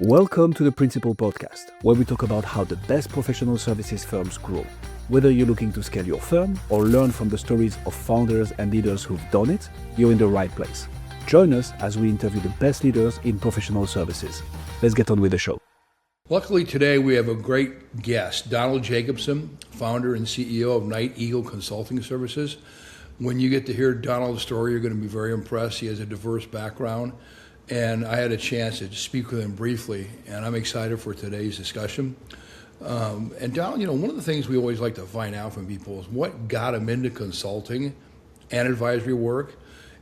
Welcome to the Principal Podcast, where we talk about how the best professional services firms grow. Whether you're looking to scale your firm or learn from the stories of founders and leaders who've done it, you're in the right place. Join us as we interview the best leaders in professional services. Let's get on with the show. Luckily today we have a great guest, Donald Jacobson, founder and CEO of Night Eagle Consulting Services. When you get to hear Donald's story, you're going to be very impressed. He has a diverse background, and I had a chance to speak with him briefly, and I'm excited for today's discussion. And Donald, one of the things we always like to find out from people is what got him into consulting and advisory work,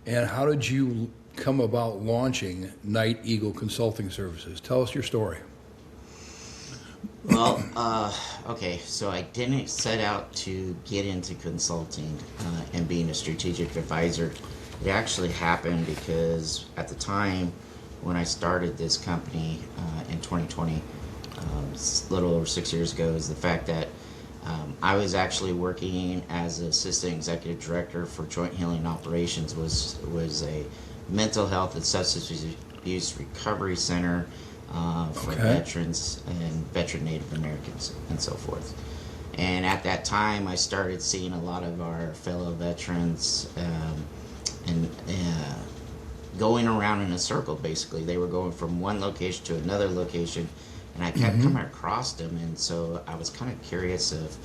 and how did you come about launching Night Eagle Consulting Services? Tell us your story. Well, okay, so I didn't set out to get into consulting and being a strategic advisor. It actually happened because at the time when I started this company in 2020, a little over 6 years ago, is the fact that I was actually working as assistant executive director for Joint Healing Operations, was a mental health and substance abuse recovery center for veterans and veteran Native Americans and so forth. And at that time, I started seeing a lot of our fellow veterans and going around in a circle, basically. They were going from one location to another location, and I kept coming across them, and so I was kind of curious of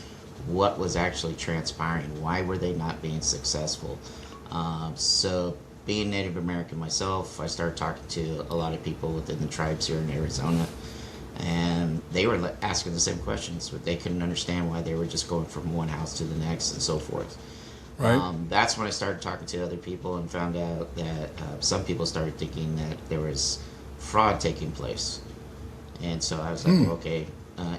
what was actually transpiring. Why were they not being successful? So being Native American myself, I started talking to a lot of people within the tribes here in Arizona, and they were asking the same questions, but they couldn't understand why they were just going from one house to the next and so forth. Right. That's when I started talking to other people and found out that some people started thinking that there was fraud taking place. And so I was like, well, okay,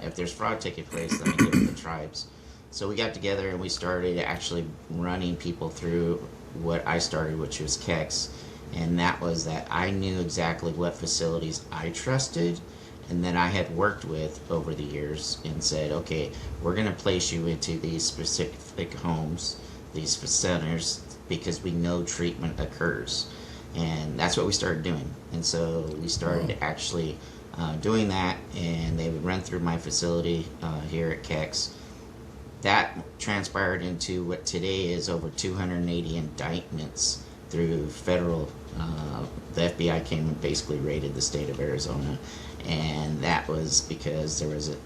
if there's fraud taking place, let me get with the tribes. So we got together and we started actually running people through what I started, which was KEX. And that was that I knew exactly what facilities I trusted and that I had worked with over the years, and said, okay, we're going to place you into these specific homes, these centers, because we know treatment occurs. And that's what we started doing. And so we started actually doing that, and they would run through my facility here at KEX. That transpired into what today is over 280 indictments through federal. The FBI came and basically raided the state of Arizona, and that was because there was an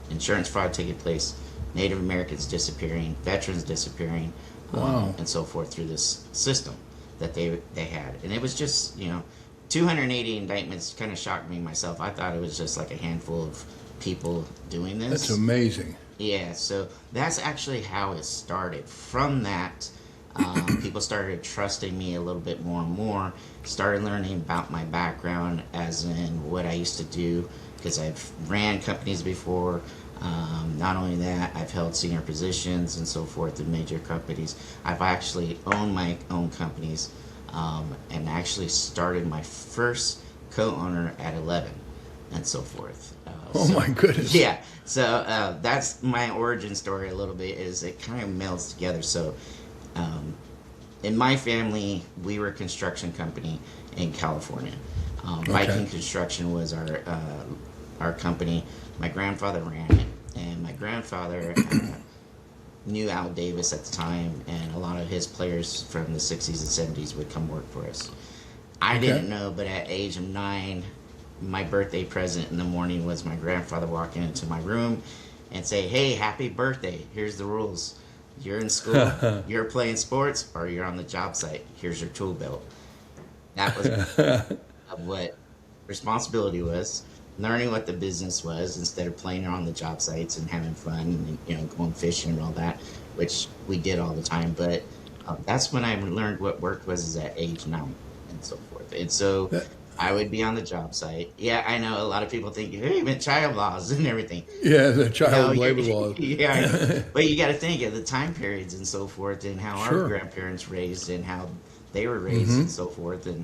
insurance fraud taking place, Native Americans disappearing, veterans disappearing, and so forth through this system that they had. And it was just, 280 indictments kind of shocked me myself. I thought it was just like a handful of people doing this. That's amazing. Yeah, so that's actually how it started. From that, people started trusting me a little bit more and more, started learning about my background, as in what I used to do, because I've ran companies before. Not only that, I've held senior positions and so forth in major companies. I've actually owned my own companies, and actually started my first co-owner at 11 and so forth. My goodness. Yeah, so that's my origin story a little bit, is it kind of melds together. So in my family, we were a construction company in California. Viking Construction was our company. My grandfather ran it, and my grandfather knew Al Davis at the time, and a lot of his players from the 60s and 70s would come work for us. I didn't know, but at age of 9, my birthday present in the morning was my grandfather walking into my room and say, hey, happy birthday, here's the rules. You're in school, you're playing sports, or you're on the job site. Here's your tool belt. That was what responsibility was. Learning what the business was instead of playing on the job sites and having fun and going fishing and all that, which we did all the time. But that's when I learned what work was, is at age 9 and so forth. And so I would be on the job site. Yeah, I know a lot of people think, hey, even child laws and everything. Yeah, the child labor laws. Yeah, but you got to think of the time periods and so forth, and how our grandparents raised and how they were raised and so forth. And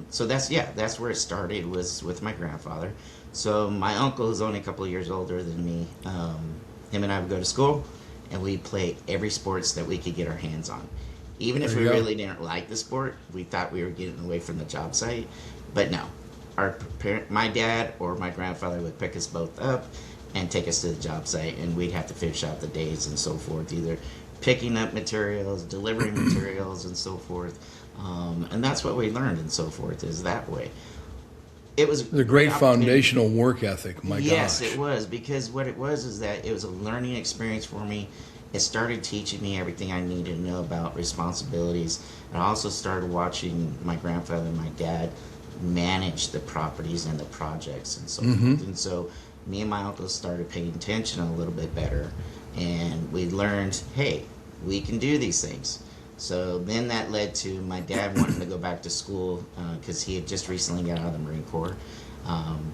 so that's where it started, was with my grandfather. So my uncle is only a couple of years older than me. Him and I would go to school, and we'd play every sports that we could get our hands on. Even if we really didn't like the sport, we thought we were getting away from the job site. But no, my dad or my grandfather would pick us both up and take us to the job site, and we'd have to finish out the days and so forth, either picking up materials, delivering materials, and so forth. And that's what we learned and so forth, is that way. It was The great foundational work ethic, my yes, gosh. it was, because what it was is that it was a learning experience for me. It started teaching me everything I needed to know about responsibilities. And I also started watching my grandfather and my dad manage the properties and the projects and so forth. And so me and my uncle started paying attention a little bit better, and we learned, hey, we can do these things. So then that led to my dad wanting to go back to school, because he had just recently got out of the Marine Corps.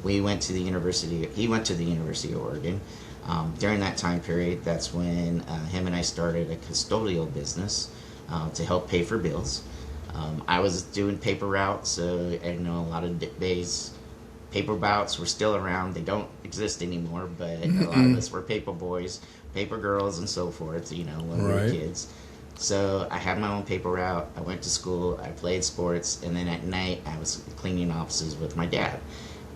He went to the University of Oregon. During that time period, that's when him and I started a custodial business to help pay for bills. I was doing paper routes, so I know a lot of days paper routes were still around. They don't exist anymore, but a lot of us were paper boys, paper girls, and so forth, when we were kids. So I had my own paper route. I went to school. I played sports. And then at night, I was cleaning offices with my dad.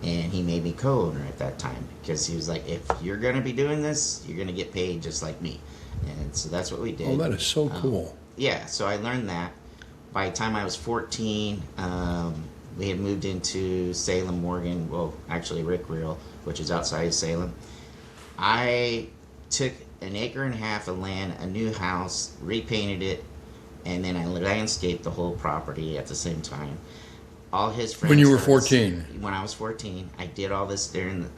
And he made me co-owner at that time, because he was like, if you're going to be doing this, you're going to get paid just like me. And so that's what we did. Oh, that is so cool. Yeah, so I learned that. By the time I was 14, we had moved into Salem, Oregon. Well, actually Rick Real, which is outside of Salem. I took an acre and a half of land, a new house, repainted it, and then I landscaped the whole property at the same time. All his friends. When you were 14? When I was 14. I did all this during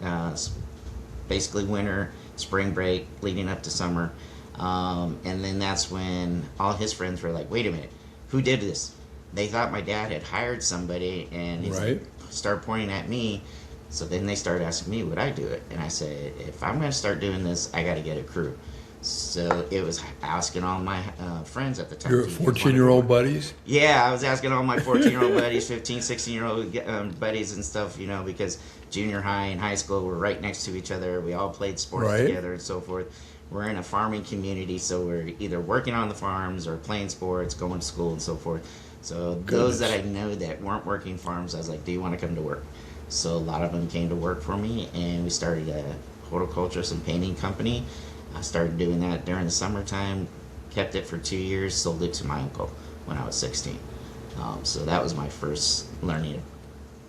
basically winter, spring break, leading up to summer. And then that's when all his friends were like, wait a minute, who did this? They thought my dad had hired somebody, and he started pointing at me. So then they started asking me, would I do it? And I said, if I'm going to start doing this, I got to get a crew. So it was asking all my friends at the time. Your 14-year-old buddies? Yeah, I was asking all my 14-year-old buddies, 15, 16-year-old buddies and stuff, because junior high and high school were right next to each other. We all played sports together and so forth. We're in a farming community, so we're either working on the farms or playing sports, going to school and so forth. So those that I know that weren't working farms, I was like, do you want to come to work? So a lot of them came to work for me, and we started a horticulturist and painting company. I started doing that during the summertime, kept it for 2 years, sold it to my uncle when I was 16. So that was my first learning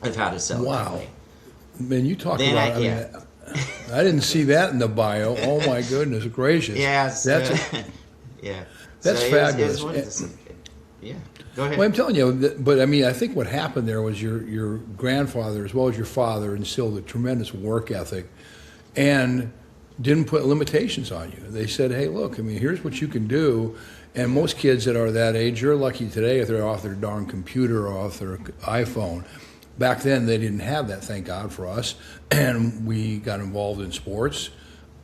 of how to sell. Wow. Man, you talk Then about I didn't see that in the bio. Oh my goodness gracious. Yeah, so, that's so fabulous. Yeah, go ahead. Well, I'm telling you, but I mean, I think what happened there was your grandfather, as well as your father, instilled a tremendous work ethic, and didn't put limitations on you. They said, hey, look, I mean, here's what you can do. And most kids that are that age, you're lucky today if they're off their darn computer or off their iPhone. Back then, they didn't have that, thank God for us. And we got involved in sports,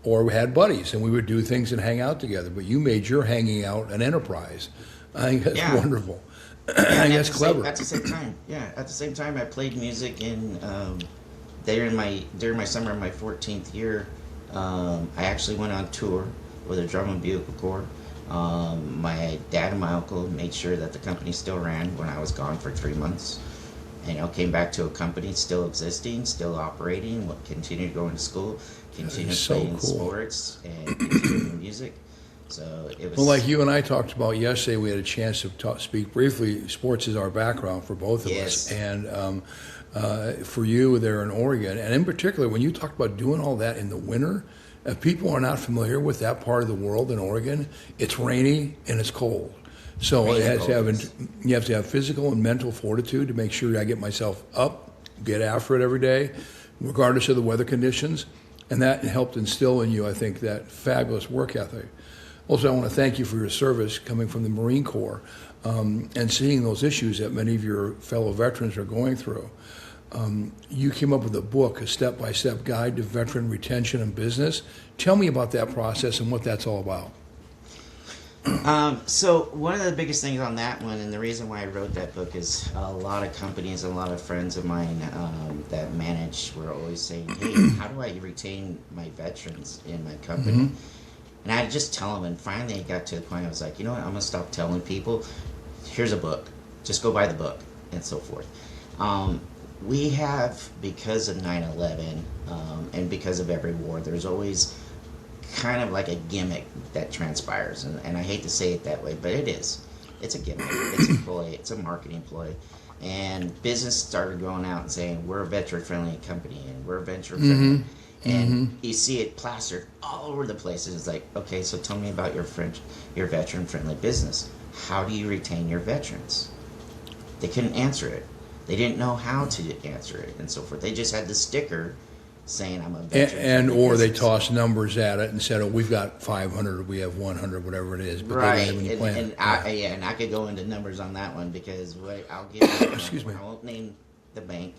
or we had buddies, and we would do things and hang out together. But you made your hanging out an enterprise. I think that's wonderful. I think that's clever. At the same time, I played music, and during my summer of my 14th year, I actually went on tour with a drum and bugle corps. My dad and my uncle made sure that the company still ran when I was gone for 3 months. Came back to a company still existing, still operating, continued going to school, continued playing sports, and continued music. So it was. Well, like you and I talked about yesterday, we had a chance to speak briefly. Sports is our background for both of us, and for you there in Oregon, and in particular, when you talked about doing all that in the winter, if people are not familiar with that part of the world in Oregon, it's rainy and it's cold. So you have to have physical and mental fortitude to make sure I get myself up, get after it every day, regardless of the weather conditions. And that helped instill in you, I think, that fabulous work ethic. Also, I want to thank you for your service coming from the Marine Corps and seeing those issues that many of your fellow veterans are going through. You came up with a book, a step-by-step guide to veteran retention and business. Tell me about that process and what that's all about. So one of the biggest things on that one, and the reason why I wrote that book, is a lot of companies and a lot of friends of mine that manage were always saying, hey, how do I retain my veterans in my company? Mm-hmm. And I'd just tell them, and finally it got to the point I was like, you know what, I'm going to stop telling people, here's a book, just go buy the book, and so forth. We have, because of 9/11, and because of every war, there's always kind of like a gimmick that transpires, and I hate to say it that way, but it is. It's a gimmick. It's a ploy. It's a marketing ploy. And business started going out and saying, we're a veteran-friendly company, and we're venture-friendly. And you see it plastered all over the place. And it's like, okay, so tell me about your veteran-friendly business. How do you retain your veterans? They couldn't answer it. They didn't know how to answer it, and so forth. They just had the sticker saying, I'm a veteran. Or they tossed numbers at it and said, oh, we've got 500, we have 100, whatever it is. But right, they didn't have any plan. And I could go into numbers on that one, because I'll give you Excuse me. I won't name the bank.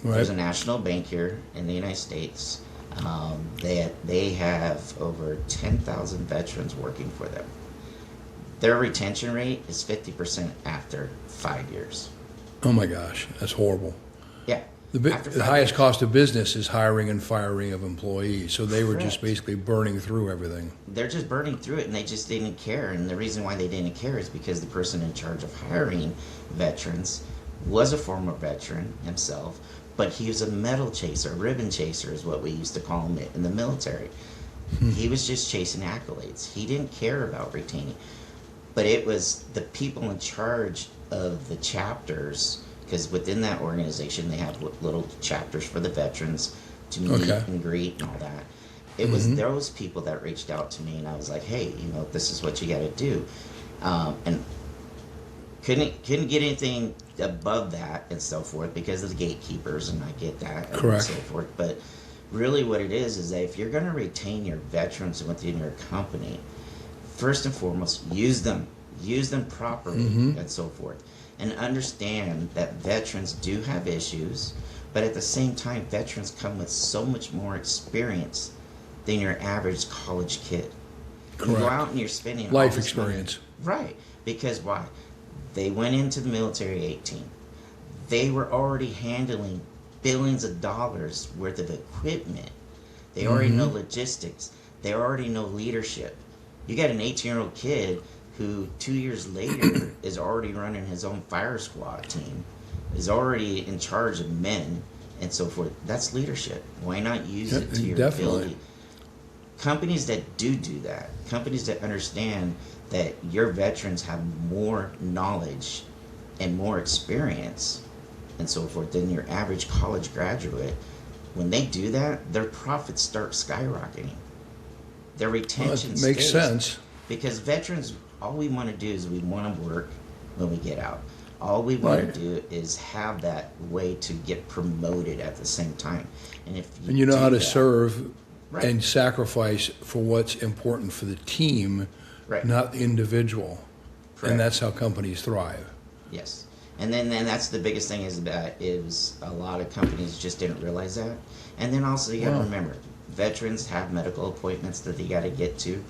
Right. There's a national bank here in the United States. They have over 10,000 veterans working for them. Their retention rate is 50% after 5 years. Oh my gosh, that's horrible. Yeah. The highest years. cost of business is hiring and firing of employees. So they were just Correct. basically burning through everything. They're just burning through it, and they just didn't care. And the reason why they didn't care is because the person in charge of hiring veterans was a former veteran himself, but he was a medal chaser, ribbon chaser is what we used to call him in the military. He was just chasing accolades. He didn't care about retaining. But it was the people in charge of the chapters, because within that organization they have little chapters for the veterans to meet and greet and all that. It was those people that reached out to me, and I was like, hey, this is what you got to do. And couldn't get anything above that and so forth because of the gatekeepers, and I get that. Correct. And so forth. But really what it is that if you're going to retain your veterans within your company, first and foremost, use them properly and so forth. And understand that veterans do have issues, but at the same time, veterans come with so much more experience than your average college kid. Correct. You go out and you're spending Life all this experience. money. Right. Because why? They went into the military 18. They were already handling billions of dollars worth of equipment. They already know logistics. They already know leadership. You got an 18-year-old kid who 2 years later is already running his own fire squad team, is already in charge of men and so forth. That's leadership. Why not use it to your ability? Companies that do that, companies that understand that your veterans have more knowledge and more experience and so forth than your average college graduate, when they do that, their profits start skyrocketing. Their retention Well, makes sense. Because veterans, all we want to do is we want to work when we get out. All we want to do is have that way to get promoted at the same time. And if And know how to serve Right. and sacrifice for what's important for the team, Right. not the individual. Correct. And that's how companies thrive. Yes. And then that's the biggest thing is a lot of companies just didn't realize that. And then also you got to remember, veterans have medical appointments that they got to get to.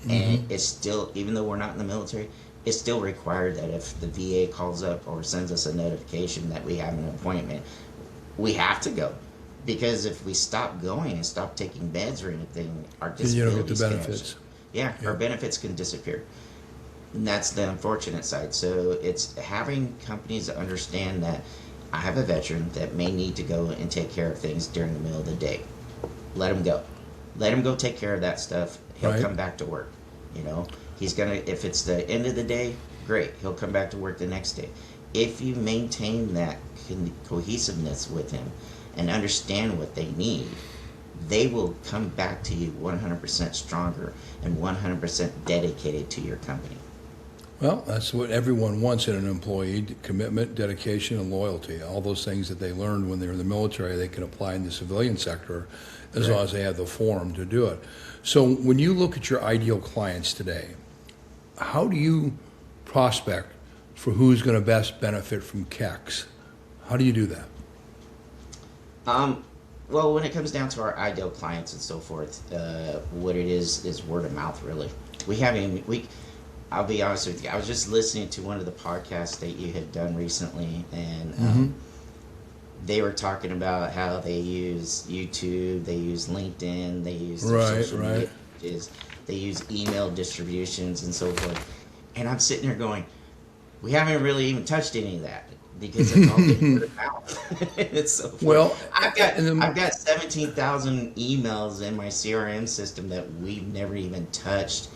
And it's still, even though we're not in the military, it's still required that if the VA calls up or sends us a notification that we have an appointment, we have to go. Because if we stop going and stop taking meds or anything, our Then you don't get the disabilities benefits. our benefits can disappear. And that's the unfortunate side. So it's having companies that understand that I have a veteran that may need to go and take care of things during the middle of the day. Let him go. Let him go take care of that stuff. He'll Right. come back to work. He's gonna, if it's the end of the day, great. He'll come back to work the next day. If you maintain that cohesiveness with him and understand what they need, they will come back to you 100% stronger and 100% dedicated to your company. Well, that's what everyone wants in an employee: commitment, dedication, and loyalty. All those things that they learned when they were in the military, they can apply in the civilian sector as long as they have the form to do it. So when you look at your ideal clients today, how do you prospect for who's going to best benefit from KEX? How do you do that? Well, when it comes down to our ideal clients and so forth, what it is word of mouth, really. I'll be honest with you, I was just listening to one of the podcasts that you had done recently, and they were talking about how they use YouTube, they use LinkedIn, they use their social media pages, they use email distributions and so forth. And I'm sitting there going, we haven't really even touched any of that. because it's all been word of mouth. It's so funny. Well, I've got and then, I've got 17,000 emails in my CRM system that we've never even touched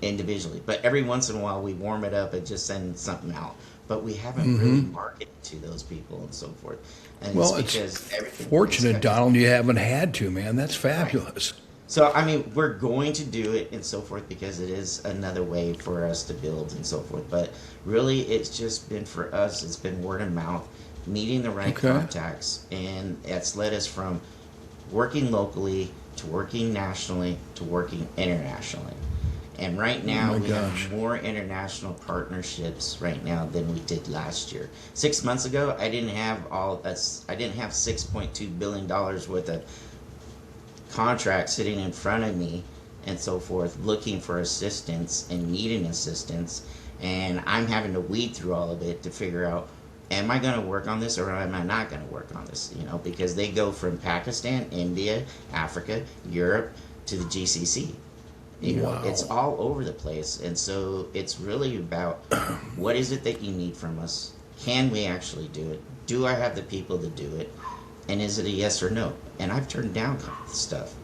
individually. But every once in a while we warm it up and just send something out. But we haven't really marketed to those people and so forth. And well, it's it's because everything fortunate, Donald, you haven't had to, man. That's fabulous. So, I mean, we're going to do it and so forth because it is another way for us to build and so forth. But really, it's just been for us, it's been word of mouth, meeting the right contacts. And it's led us from working locally to working nationally to working internationally. And right now, we have more international partnerships right now than we did last year. 6 months ago, I didn't have $6.2 billion worth of contracts sitting in front of me and so forth, looking for assistance and needing assistance. And I'm having to weed through all of it to figure out, am I going to work on this or am I not going to work on this? You know, because they go from Pakistan, India, Africa, Europe to the GCC. You know, it's all over the place. And so it's really about what is it that you need from us? Can we actually do it? Do I have the people to do it? And is it a yes or no? And I've turned down stuff.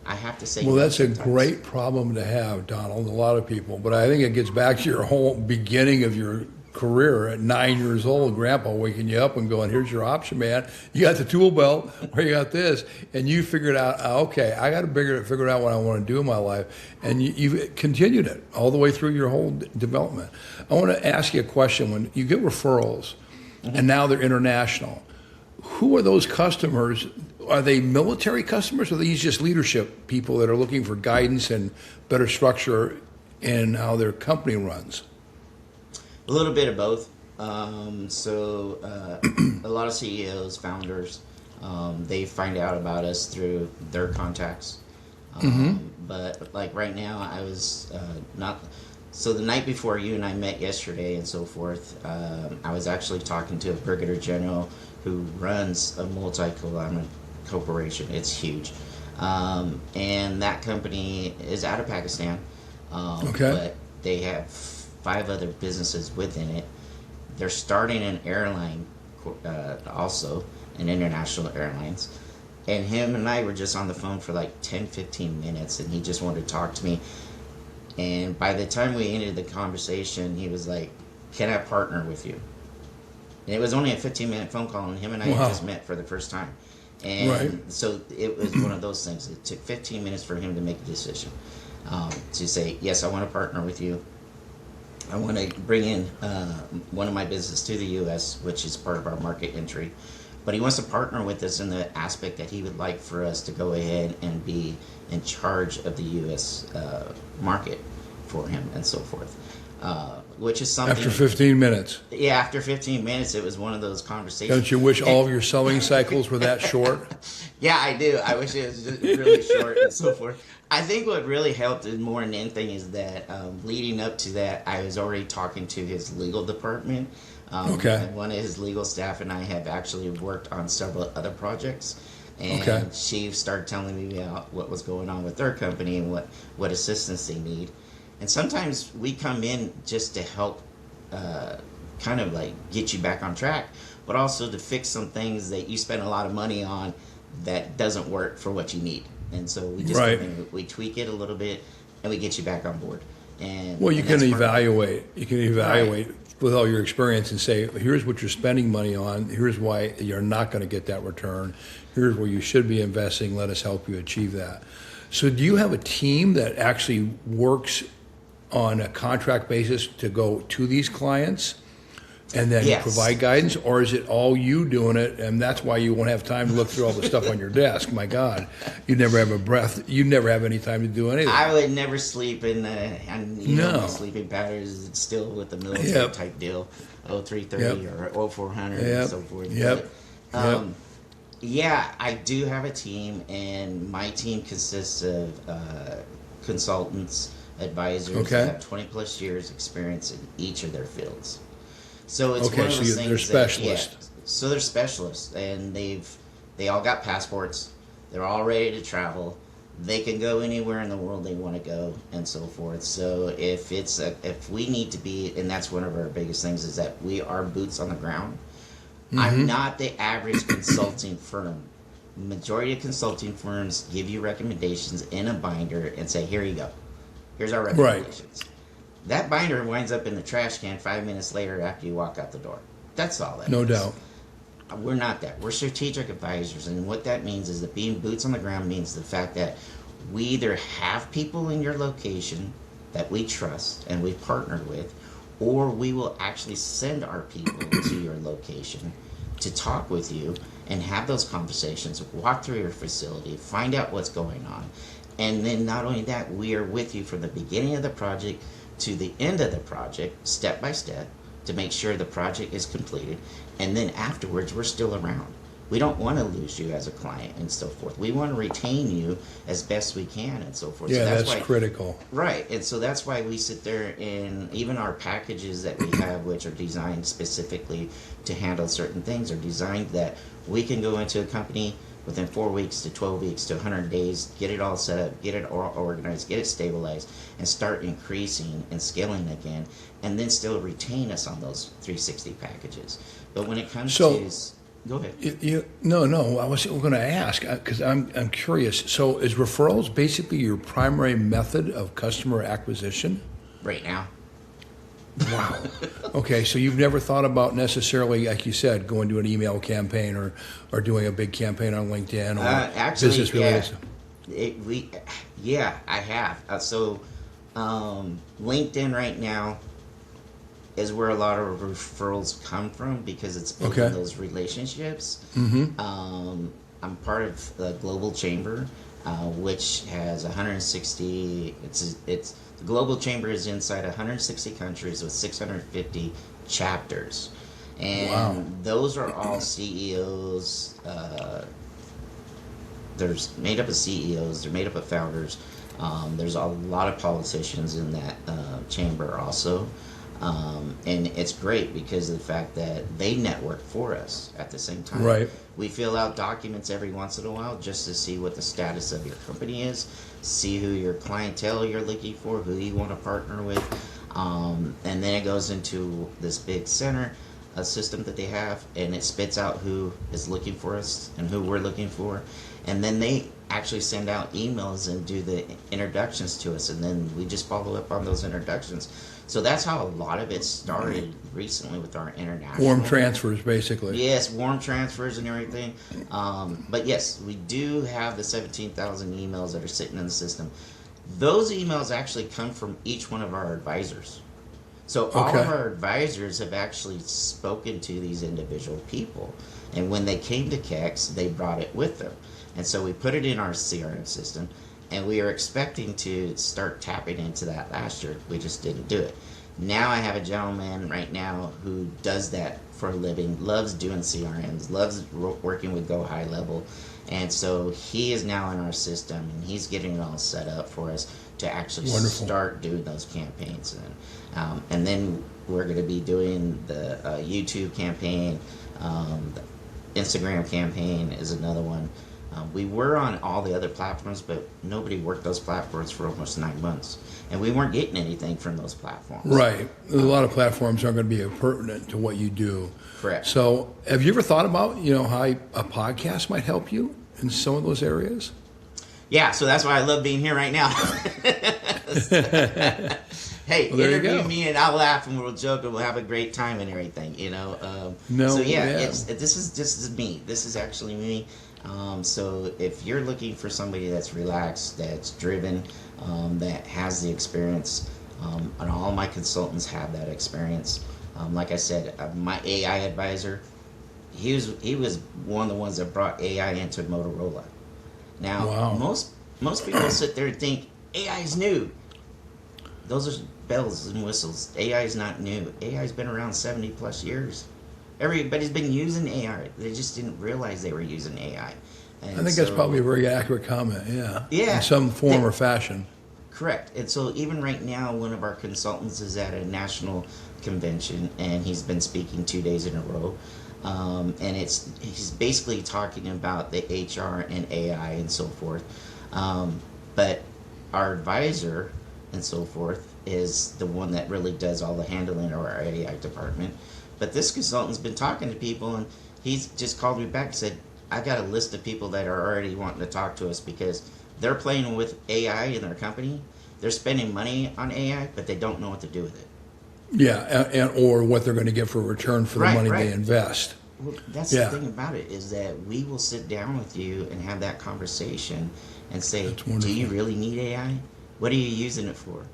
I have to say. Well, that's a great problem to have, Donald, a lot of people. But I think it gets back to your whole beginning of your career at 9 years old, Grandpa waking you up and going, here's your option, man. You got the tool belt or you got this. And you figured out, okay, I got to figure out what I want to do in my life. And you've continued it all the way through your whole development. I want to ask you a question. When you get referrals and now they're international, who are those customers? Are they military customers or are these just leadership people that are looking for guidance and better structure in how their company runs? A little bit of both. A lot of CEOs, founders, they find out about us through their contacts. But like right now, I was not. So the night before you and I met yesterday and so forth, I was actually talking to a brigadier general who runs a multi-conglomerate corporation. It's huge. And that company is out of Pakistan. But they have 5 other businesses within it. They're starting an airline also, an international airlines. And him and I were just on the phone for like 10, 15 minutes, and he just wanted to talk to me. And by the time we ended the conversation, he was like, can I partner with you? And it was only a 15-minute phone call, and him and I had just met for the first time. And so it was one of those things. It took 15 minutes for him to make a decision to say, yes, I want to partner with you. I want to bring in one of my business to the U.S., which is part of our market entry. But he wants to partner with us in the aspect that he would like for us to go ahead and be in charge of the U.S. Market for him and so forth, which is something. After 15 minutes. Yeah, after 15 minutes, it was one of those conversations. Don't you wish all of your selling cycles were that short? Yeah, I do. I wish it was just really short and so forth. I think what really helped more than anything is that leading up to that, I was already talking to his legal department. And one of his legal staff and I have actually worked on several other projects. And she started telling me about what was going on with their company and what assistance they need. And sometimes we come in just to help kind of like get you back on track, but also to fix some things that you spend a lot of money on that doesn't work for what you need. And so we just come in, we tweak it a little bit and we get you back on board. And you can evaluate. You can evaluate with all your experience and say, here's what you're spending money on. Here's why you're not going to get that return. Here's where you should be investing. Let us help you achieve that. So do you have a team that actually works on a contract basis to go to these clients and then provide guidance? Or is it all you doing it, and that's why you won't have time to look through all the stuff on your desk? My God, you never have a breath. You never have any time to do anything. I would never sleep in my sleeping patterns. It's still with the military type deal, 0330 or 0400 and so forth. Yeah, I do have a team, and my team consists of consultants, advisors that have 20 plus years experience in each of their fields. So it's one of those things. They're specialists. So they're specialists, and they all got passports. They're all ready to travel. They can go anywhere in the world they want to go, and so forth. So if we need to be, and that's one of our biggest things, is that we are boots on the ground. I'm not the average consulting firm. Majority of consulting firms give you recommendations in a binder and say, here you go. Here's our recommendations. Right. That binder winds up in the trash can 5 minutes later after you walk out the door. That's all that is. No doubt. We're not that. We're strategic advisors, and what that means is that being boots on the ground means the fact that we either have people in your location that we trust and we partner with, or we will actually send our people to your location to talk with you and have those conversations, walk through your facility, find out what's going on. And then not only that, we are with you from the beginning of the project to the end of the project, step by step, to make sure the project is completed. And then afterwards, we're still around. We don't want to lose you as a client and so forth. We want to retain you as best we can and so forth. Yeah, so that's critical. Right. And so that's why we sit there, and even our packages that we have, which are designed specifically to handle certain things, are designed that we can go into a company within 4 weeks to 12 weeks to 100 days, get it all set up, get it all organized, get it stabilized, and start increasing and scaling again, and then still retain us on those 360 packages. But when it comes to... Go ahead. No, I was going to ask, because I'm curious. So is referrals basically your primary method of customer acquisition? Right now. Wow. Okay, so you've never thought about necessarily, like you said, going to an email campaign or doing a big campaign on LinkedIn or actually, business related? I have. LinkedIn right now is where a lot of referrals come from because it's building those relationships. Mm-hmm. I'm part of the Global Chamber, which has 160. The Global Chamber is inside 160 countries with 650 chapters, and those are all CEOs. There's made up of CEOs. They're made up of founders. There's a lot of politicians in that chamber also. And it's great because of the fact that they network for us at the same time. Right. We fill out documents every once in a while just to see what the status of your company is, see who your clientele you're looking for, who you want to partner with. And then it goes into this big center, a system that they have, and it spits out who is looking for us and who we're looking for. And then they actually send out emails and do the introductions to us, and then we just follow up on those introductions. So that's how a lot of it started recently with our international. Warm transfers, basically. Yes, warm transfers and everything. But yes, we do have the 17,000 emails that are sitting in the system. Those emails actually come from each one of our advisors. So all of our advisors have actually spoken to these individual people. And when they came to KEX, they brought it with them. And so we put it in our CRM system. And we are expecting to start tapping into that last year. We just didn't do it. Now I have a gentleman right now who does that for a living, loves doing CRMs, loves working with Go High Level. And so he is now in our system, and he's getting it all set up for us to actually start doing those campaigns. And then we're going to be doing the YouTube campaign. The Instagram campaign is another one. We were on all the other platforms, but nobody worked those platforms for almost 9 months. And we weren't getting anything from those platforms. Right. A lot of platforms aren't going to be pertinent to what you do. Correct. So have you ever thought about, how a podcast might help you in some of those areas? Yeah, so that's why I love being here right now. Hey, well, interview me and I'll laugh and we'll joke and we'll have a great time and everything, So this is me. This is actually me. So if you're looking for somebody that's relaxed, that's driven, that has the experience, and all my consultants have that experience. Like I said, my AI advisor, he was one of the ones that brought AI into Motorola. Now, most people sit there and think AI is new. Those are bells and whistles. AI is not new. AI's been around 70 plus years. Everybody's been using AI. They just didn't realize they were using AI. And I think that's probably a very accurate comment, yeah. Yeah. In some form or fashion. Correct. And so even right now, one of our consultants is at a national convention, and he's been speaking 2 days in a row. And he's basically talking about the HR and AI and so forth. But our advisor and so forth is the one that really does all the handling of our AI department, But this consultant's been talking to people, and he's just called me back and said, I got a list of people that are already wanting to talk to us because they're playing with AI in their company. They're spending money on AI, but they don't know what to do with it. Yeah, or what they're going to get for return for the money they invest. Well, that's the thing about it, is that we will sit down with you and have that conversation and say, do you really need AI? What are you using it for?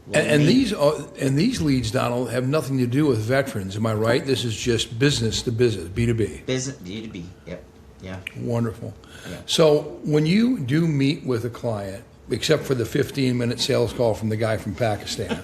Well, and these leads, Donald, have nothing to do with veterans. Am I right? This is just business to business, B2B. Business, B2B, yep. Yeah. Wonderful. Yeah. So when you do meet with a client, except for the 15-minute sales call from the guy from Pakistan,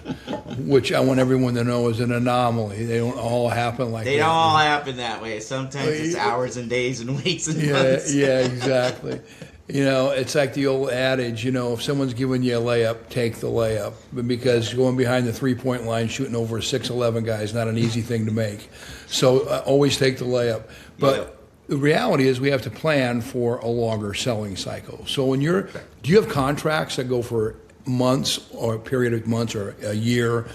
which I want everyone to know is an anomaly. They don't all happen like that. They don't all happen that way. Sometimes it's hours and days and weeks and months. Yeah, exactly. You know, it's like the old adage, you know, if someone's giving you a layup, take the layup. But because going behind the three-point line, shooting over a 6'11" guy is not an easy thing to make. So always take the layup. But the reality is we have to plan for a longer selling cycle. So when do you have contracts that go for months or a period of months or a year?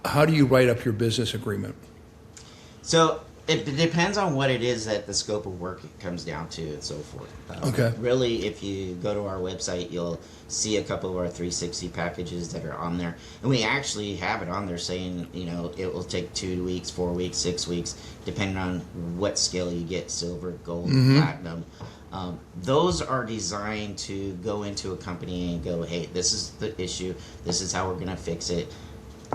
How do you write up your business agreement? So it depends on what it is that the scope of work comes down to and so forth. Okay. Really, if you go to our website, you'll see a couple of our 360 packages that are on there. And we actually have it on there saying, you know, it will take 2 weeks, 4 weeks, 6 weeks, depending on what scale you get, silver, gold, platinum. Those are designed to go into a company and go, hey, this is the issue. This is how we're going to fix it.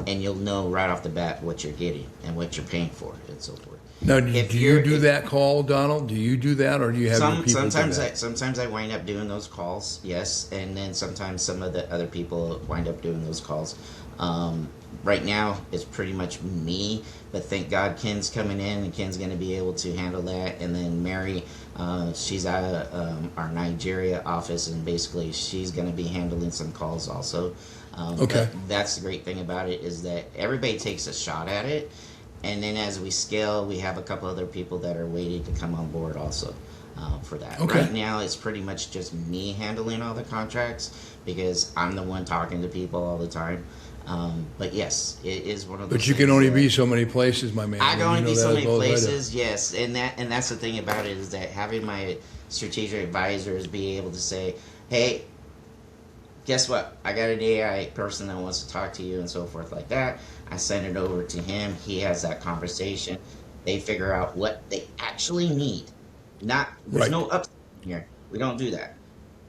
And you'll know right off the bat what you're getting and what you're paying for and so forth. Now, do you do that call, Donald? Do you do that, or do you have your people sometimes do that? Sometimes I wind up doing those calls, yes, and then sometimes some of the other people wind up doing those calls. Right now, it's pretty much me, but thank God Ken's coming in, and Ken's going to be able to handle that. And then Mary, she's out of our Nigeria office, and basically she's going to be handling some calls also. Okay. But that's the great thing about it, is that everybody takes a shot at it. And then as we scale, we have a couple other people that are waiting to come on board also for that. Okay. Right now, it's pretty much just me handling all the contracts because I'm the one talking to people all the time. But yes, it is one of those. But you can only be so many places, my man. I can only be so many places, yes. And that's the thing about it, is that having my strategic advisors be able to say, hey, guess what? I got an AI person that wants to talk to you and so forth like that. I send it over to him. He has that conversation. They figure out what they actually need. There's no upside here. We don't do that.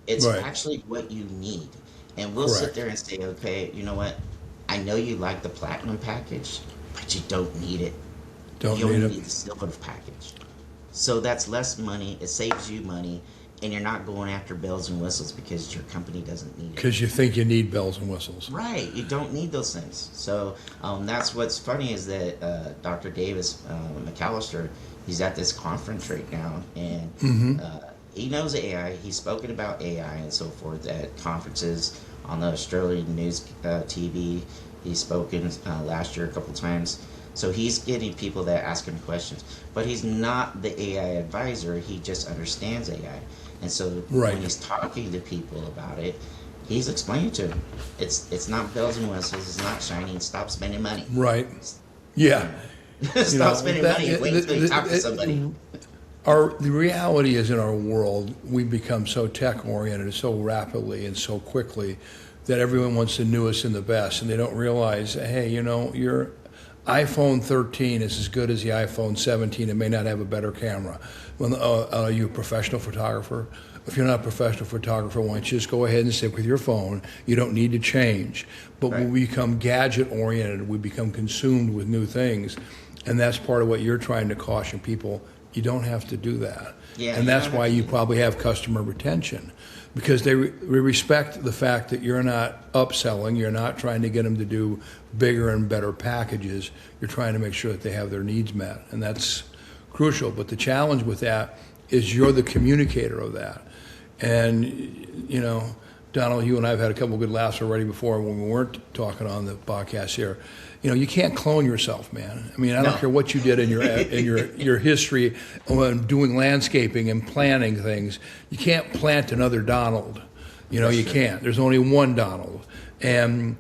It's actually what you need. And we'll sit there and say, okay, you know what? I know you like the platinum package, but you don't need it. You only need the silver package. So that's less money. It saves you money. And you're not going after bells and whistles because your company doesn't need it. Because you think you need bells and whistles. Right. You don't need those things. So that's what's funny, is that Dr. Davis McAllister, he's at this conference right now, and he knows AI. He's spoken about AI and so forth at conferences on the Australian news TV. He's spoken last year a couple times. So he's getting people that ask him questions. But he's not the AI advisor. He just understands AI. And so when he's talking to people about it, he's explaining to them, it's not bells and whistles, it's not shiny, stop spending money. Right. Yeah. Stop spending money, wait until you talk to somebody. The reality is, in our world, we've become so tech-oriented so rapidly and so quickly that everyone wants the newest and the best, and they don't realize, hey, you know, your iPhone 13 is as good as the iPhone 17. It may not have a better camera. Well, are you a professional photographer? If you're not a professional photographer, why don't you just go ahead and stick with your phone? You don't need to change. But when we become gadget-oriented, we become consumed with new things, and that's part of what you're trying to caution people. You don't have to do that. Yeah, and that's why you probably have customer retention, because they respect the fact that you're not upselling, you're not trying to get them to do bigger and better packages. You're trying to make sure that they have their needs met, and that's crucial. But the challenge with that is you're the communicator of that. And, you know, Donald, you and I have had a couple of good laughs already before when we weren't talking on the podcast here. You know, you can't clone yourself, man. I mean, I don't care what you did in your history on doing landscaping and planting things. You can't plant another Donald. You know, you can't. There's only one Donald. And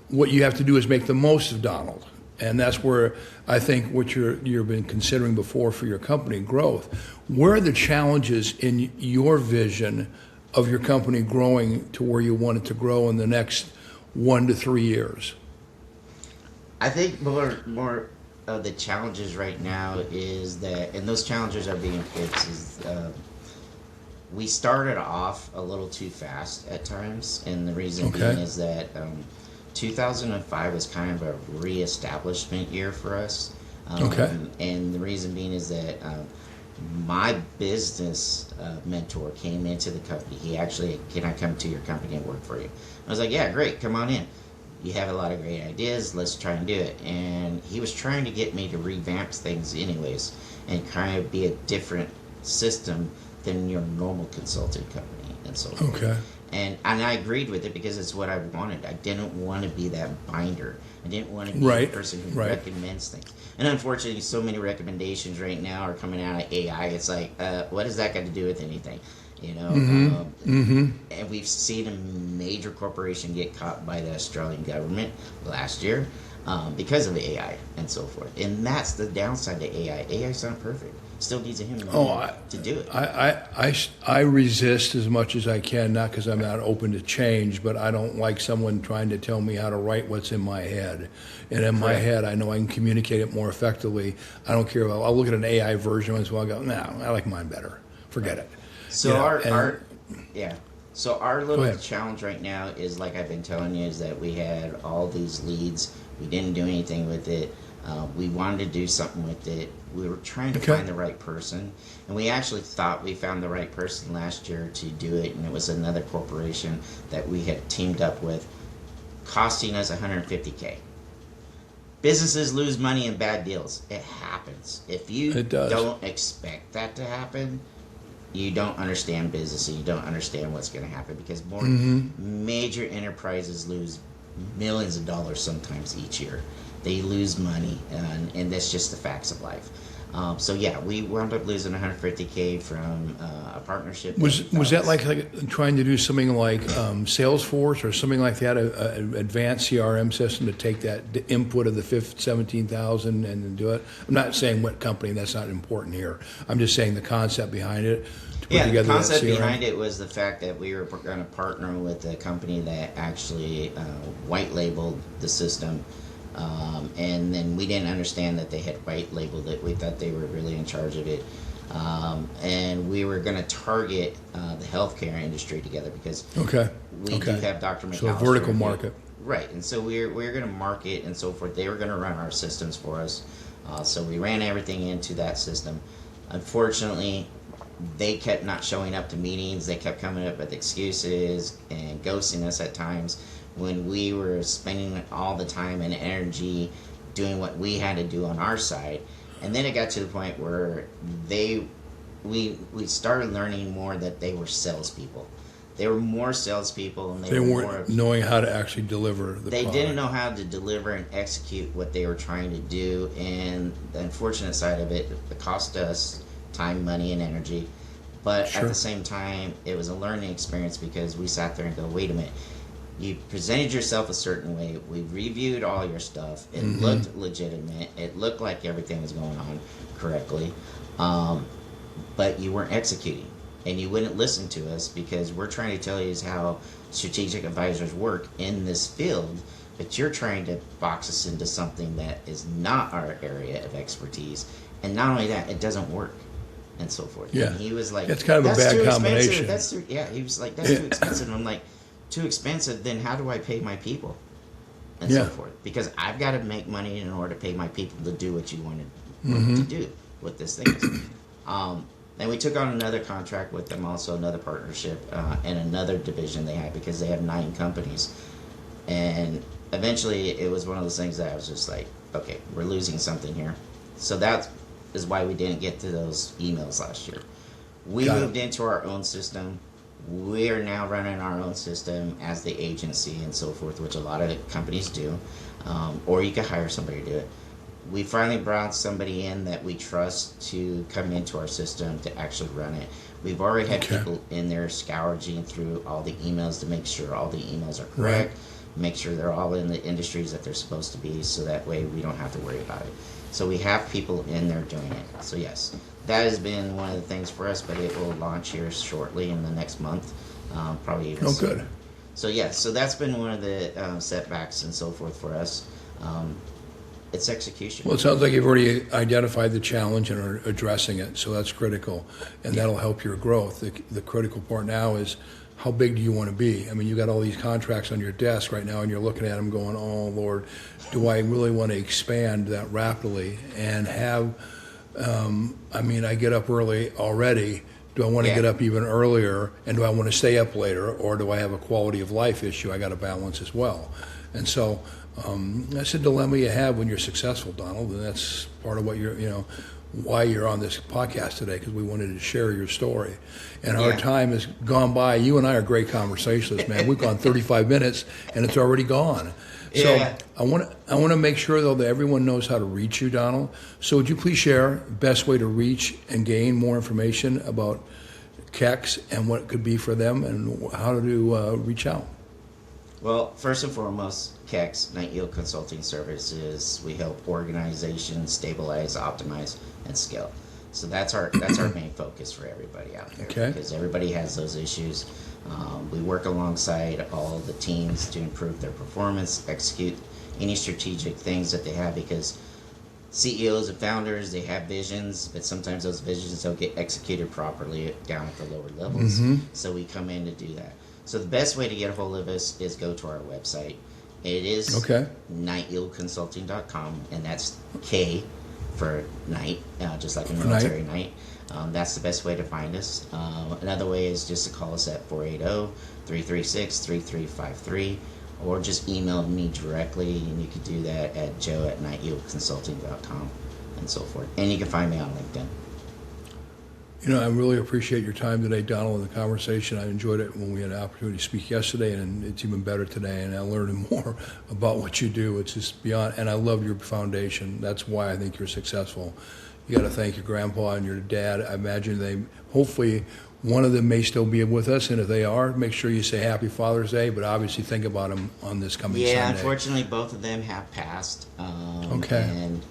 what you have to do is make the most of Donald. And that's where I think what you've been considering before for your company growth. Where are the challenges in your vision of your company growing to where you want it to grow in the next 1 to 3 years? I think more of the challenges right now is that, and those challenges are being fixed, is we started off a little too fast at times, and the reason being is that 2005 was kind of a reestablishment year for us. And the reason being is that my business mentor came into the company. He actually, can I come to your company and work for you? I was like, yeah, great, come on in. You have a lot of great ideas, let's try and do it. And he was trying to get me to revamp things anyways and kind of be a different system than your normal consulting company and so forth. Okay. And I agreed with it because it's what I wanted. I didn't want to be that binder. I didn't want to be the person who recommends things. And unfortunately, so many recommendations right now are coming out of AI. It's like, what has that got to do with anything? You know, and we've seen a major corporation get caught by the Australian government last year because of AI and so forth. And that's the downside to AI. AI is not perfect. Still needs a human to do it. I resist as much as I can, not because I'm not open to change, but I don't like someone trying to tell me how to write what's in my head. And in my head, I know I can communicate it more effectively. I don't care. I'll look at an AI version once in a while and go, no, I like mine better. Forget it. So our little challenge right now is, like I've been telling you, is that we had all these leads. We didn't do anything with it. We wanted to do something with it. We were trying to find the right person, and we actually thought we found the right person last year to do it, and it was another corporation that we had teamed up with, costing us $150K. Businesses lose money in bad deals. It happens. If you don't expect that to happen, you don't understand business, and you don't understand what's going to happen, because more major enterprises lose millions of dollars sometimes each year. They lose money, and that's just the facts of life. So yeah, we wound up losing $150K from a partnership. Was that like trying to do something like Salesforce or something like that, an advanced CRM system to take that the input of the 17,000 and do it? I'm not saying what company. That's not important here. I'm just saying the concept behind it. The concept behind it was the fact that we were going to partner with a company that actually white labeled the system. And then we didn't understand that they had white labeled it. We thought they were really in charge of it. And we were going to target the healthcare industry together, because we do have Dr. McAllister. So a vertical market. Right. And so we were going to market and so forth. They were going to run our systems for us. So we ran everything into that system. Unfortunately, they kept not showing up to meetings. They kept coming up with excuses and ghosting us at times, when we were spending all the time and energy doing what we had to do on our side. And then it got to the point where we started learning more that they were salespeople. They were more salespeople, and they weren't knowing how to actually deliver the They product. didn't know how to deliver and execute what they were trying to do. And the unfortunate side of it cost us time, money, and energy. But at the same time, it was a learning experience, because we sat there and go, wait a minute. You presented yourself a certain way. We reviewed all your stuff. It looked legitimate. It looked like everything was going on correctly. But you weren't executing. And you wouldn't listen to us, because we're trying to tell you how strategic advisors work in this field. But you're trying to box us into something that is not our area of expertise. And not only that, it doesn't work. And so forth. Yeah. And he was like, it's kind of a bad combination. He was like, that's too expensive. And I'm like, too expensive, then how do I pay my people? And so forth. Because I've got to make money in order to pay my people to do what you wanted to do, what this thing is. And we took on another contract with them, also another partnership, and another division they had, because they have 9 companies. And eventually it was one of those things that I was just like, okay, we're losing something here. So that is why we didn't get to those emails last year. We moved into our own system. We are now running our own system as the agency and so forth, which a lot of companies do, or you can hire somebody to do it. We finally brought somebody in that we trust to come into our system to actually run it. We've already had people in there scourging through all the emails to make sure all the emails are correct. make sure they're all in the industries that they're supposed to be, so that way we don't have to worry about it. So we have people in there doing it. So yes, that has been one of the things for us, but it will launch here shortly in the next month, probably even sooner. Good. So yes, so that's been one of the setbacks and so forth for us. It's execution. Well, it sounds like you've already identified the challenge and are addressing it, so that's critical, and that'll help your growth. The critical part now is, how big do you want to be? I mean, you got all these contracts on your desk right now, and you're looking at them going, oh, Lord, do I really want to expand that rapidly and have, I get up early already. Do I want to get up even earlier, and do I want to stay up later, or do I have a quality of life issue I got to balance as well? And so that's a dilemma you have when you're successful, Donald, and that's part of what why you're on this podcast today, because we wanted to share your story. And our time has gone by. You and I are great conversationalists, man. We've gone 35 minutes, and it's already gone. So I want to make sure, though, that everyone knows how to reach you, Donald. So would you please share best way to reach and gain more information about KEX and what it could be for them and how to reach out? Well, first and foremost, KEX, Night Yield Consulting Services, we help organizations stabilize, optimize, and scale. So that's our main focus for everybody out there, because everybody has those issues. We work alongside all the teams to improve their performance, execute any strategic things that they have, because CEOs and founders, they have visions, but sometimes those visions don't get executed properly down at the lower levels. So we come in to do that. So the best way to get a hold of us is go to our website. It is nightyieldconsulting.com, and that's K for night, just like a military night. That's the best way to find us. Another way is just to call us at 480-336-3353, or just email me directly, and you can do that at joe@nightyieldconsulting.com and so forth. And you can find me on LinkedIn. I really appreciate your time today, Donald, and the conversation. I enjoyed it when we had an opportunity to speak yesterday, and it's even better today, and I learned more about what you do. It's just beyond, and I love your foundation. That's why I think you're successful. You got to thank your grandpa and your dad. I imagine hopefully one of them may still be with us, and if they are, make sure you say Happy Father's Day, but obviously think about them on this coming Sunday. Yeah, unfortunately, both of them have passed. And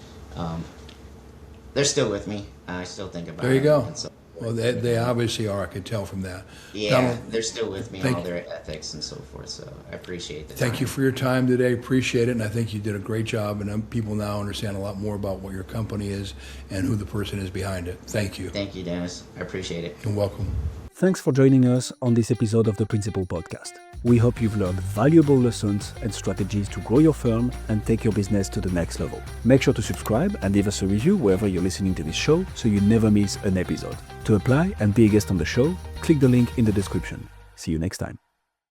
they're still with me. I still think about them. There you go. Well, they obviously are. I could tell from that. Yeah, Donald, they're still with me, all their ethics and so forth, so I appreciate that. Thank you for your time today. Appreciate it, and I think you did a great job, and people now understand a lot more about what your company is and who the person is behind it. Thank you. Thank you, Dennis. I appreciate it. You're welcome. Thanks for joining us on this episode of the Principal Podcast. We hope you've learned valuable lessons and strategies to grow your firm and take your business to the next level. Make sure to subscribe and leave us a review wherever you're listening to this show so you never miss an episode. To apply and be a guest on the show, click the link in the description. See you next time.